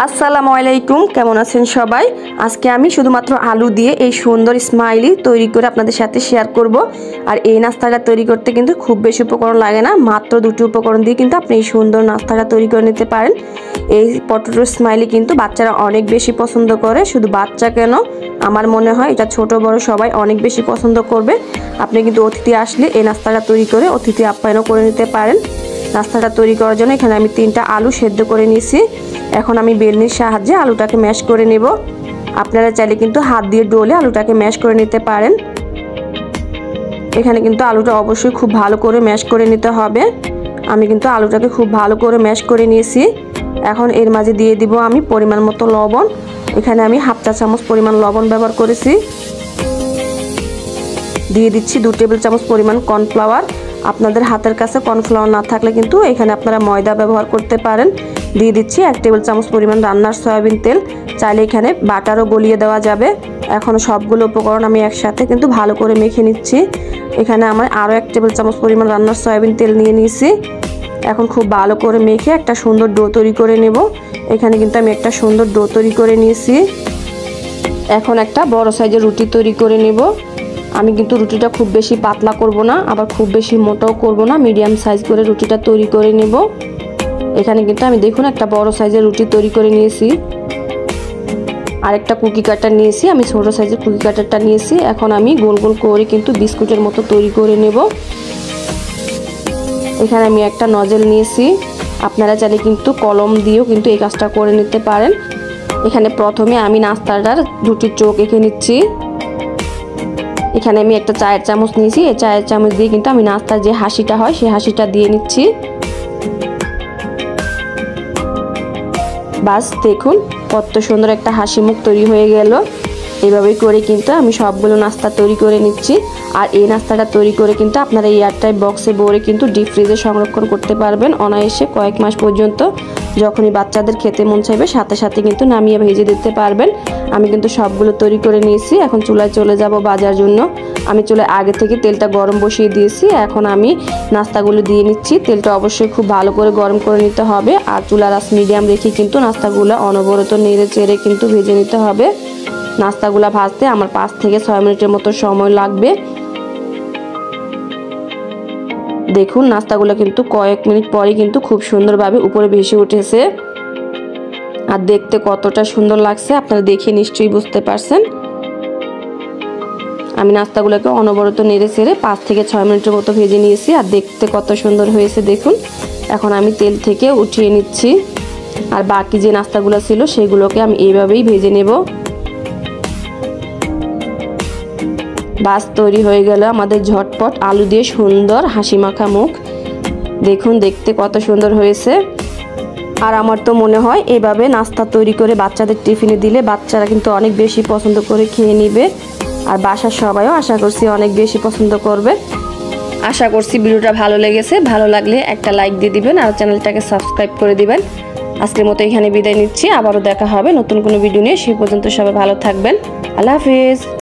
আসসালামু আলাইকুম, কেমন আছেন সবাই। আজকে আমি শুধুমাত্র আলু দিয়ে এই সুন্দর স্মাইলি তৈরি করে আপনাদের সাথে শেয়ার করব। আর এই নাস্তাটা তৈরি করতে কিন্তু খুব বেশি উপকরণ লাগে না, মাত্র দুটি উপকরণ দিয়ে কিন্তু আপনি এই সুন্দর নাস্তাটা তৈরি করে নিতে পারেন। এই পটেটো স্মাইলি কিন্তু বাচ্চারা অনেক বেশি পছন্দ করে, শুধু বাচ্চা কেন, আমার মনে হয় এটা ছোট বড় সবাই অনেক বেশি পছন্দ করবে। আপনি কিন্তু অতিথি আসলে এই নাস্তাটা তৈরি করে অতিথি আপ্যায়নও করে নিতে পারেন। নাস্তাটা তৈরি করার জন্য এখানে আমি 3টা আলু সেদ্ধ করে নিয়েছি। এখন আমি বেলনির সাহায্যে আলুটাকে ম্যাশ করে নেব। আপনারা চাইলে কিন্তু হাত দিয়ে ডলে আলুটাকে ম্যাশ করে নিতে পারেন। এখানে কিন্তু আলুটা অবশ্যই খুব ভালো করে ম্যাশ করে নিতে হবে। আমি কিন্তু আলুটাকে খুব ভালো করে ম্যাশ করে নিয়েছি। এখন এর মাঝে দিয়ে দিব আমি পরিমাণ মতো লবণ। এখানে আমি 1/2 চা চামচ পরিমাণ লবণ ব্যবহার করেছি। দিয়ে দিচ্ছি 2 টেবিল চামচ পরিমাণ কর্নফ্লাওয়ার। আপনাদের হাতের কাছে কর্নফ্লাওয়ার না থাকলে কিন্তু এখানে আপনারা ময়দা ব্যবহার করতে পারেন। দিয়ে দিচ্ছি 1 টেবিল চামচ পরিমাণ রান্নার সয়াবিন তেল, চাইলে এখানে বাটারও গলিয়ে দেওয়া যাবে। এখন সবগুলো উপকরণ আমি একসাথে কিন্তু ভালো করে মেখে নিচ্ছি। এখানে আমার আরও 1 টেবিল চামচ পরিমাণ রান্নার সয়াবিন তেল নিয়ে নিয়েছি। এখন খুব ভালো করে মেখে একটা সুন্দর ডো তৈরি করে নেব। এখানে কিন্তু আমি একটা সুন্দর ডো তৈরি করে নিয়েছি। এখন একটা বড় সাইজের রুটি তৈরি করে নেব। আমি কিন্তু রুটিটা খুব বেশি পাতলা করব না, আবার খুব বেশি মোটাও করব না, মিডিয়াম সাইজ করে রুটিটা তৈরি করে নেব। এখানে কিন্তু আমি দেখুন একটা বড় সাইজের রুটি তৈরি করে নিয়েছি। আর একটা কুকি কাটার নিয়েছি, আমি ছোট সাইজের কুকি কাটারটা নিয়েছি। এখন আমি গোল গোল করে কিন্তু বিস্কুটের মতো তৈরি করে নেব। এখানে আমি একটা নজেল নিয়েছি, আপনারা চাইলে কিন্তু কলম দিয়েও কিন্তু এই কাজটা করে নিতে পারেন। এখানে প্রথমে আমি নাস্তাটার দুটি চোখ এঁকে নিচ্ছি। এখানে আমি একটা চায়ের চামচ নিয়েছি, এই চায়ের চামচ দিয়ে কিন্তু আমি নাস্তার যে হাসিটা হয় সেই হাসিটা দিয়ে নিচ্ছি। বাস দেখুন কত সুন্দর একটা হাসি মুখ তৈরি হয়ে গেল। এইভাবেই করে কিন্তু আমি সবগুলো নাস্তা তৈরি করে নিচ্ছি। আর এই নাস্তাটা তৈরি করে কিন্তু আপনারা এয়ারটাইট বক্সে ভরে কিন্তু ডিপ ফ্রিজে সংরক্ষণ করতে পারবেন অনায়াসে কয়েক মাস পর্যন্ত। যখনই বাচ্চাদের খেতে মন চাইবে সাথে সাথে কিন্তু নামিয়ে ভেজে দিতে পারবেন। আমি কিন্তু সবগুলো তৈরি করে নিয়েছি। এখন চুলায় চলে যাব বাজার জন্য। আমি চুলায় আগে থেকে তেলটা গরম বসিয়ে দিয়েছি। এখন আমি নাস্তাগুলো দিয়ে নিচ্ছি। তেলটা অবশ্যই খুব ভালো করে গরম করে নিতে হবে। আর চুলার আঁচ মিডিয়াম রেখে কিন্তু নাস্তাগুলো অনবরত নেড়ে চেড়ে কিন্তু ভেজে নিতে হবে। নাস্তাগুলো ভাজতে আমার 5 থেকে 6 মিনিটের মতো সময় লাগবে। দেখুন নাস্তাগুলো কিন্তু কয়েক মিনিট পরে কিন্তু খুব সুন্দরভাবে উপরে ভেসে উঠেছে। আর দেখতে কতটা সুন্দর লাগছে আপনারা দেখে নিশ্চয়ই বুঝতে পারছেন। আমি নাস্তাগুলোকে অনবরত নেড়ে চেড়ে 5 থেকে 6 মিনিটের মতো ভেজে নিয়েছি। আর দেখতে কত সুন্দর হয়েছে দেখুন। এখন আমি তেল থেকে উঠিয়ে নিচ্ছি। আর বাকি যে নাস্তাগুলো ছিল সেগুলোকে আমি এইভাবেই ভেজে নেব। বাস তৈরি হয়ে গেল আমাদের ঝটপট আলু দিয়ে সুন্দর হাসি মাখা মুখ। দেখুন দেখতে কত সুন্দর হয়েছে। আর আমার তো মনে হয় এভাবে নাস্তা তৈরি করে বাচ্চাদের টিফিনে দিলে বাচ্চারা কিন্তু অনেক বেশি পছন্দ করে খেয়ে নেবে। আর বাসার সবাইও আশা করছি অনেক বেশি পছন্দ করবে। আশা করছি ভিডিওটা ভালো লেগেছে। ভালো লাগলে একটা লাইক দিয়ে দিবেন আর চ্যানেলটাকে সাবস্ক্রাইব করে দিবেন। আজকের মতো এখানে বিদায় নিচ্ছি। আবারও দেখা হবে নতুন কোনো ভিডিও নিয়ে। সেই পর্যন্ত সবাই ভালো থাকবেন। আল্লাহ হাফিজ।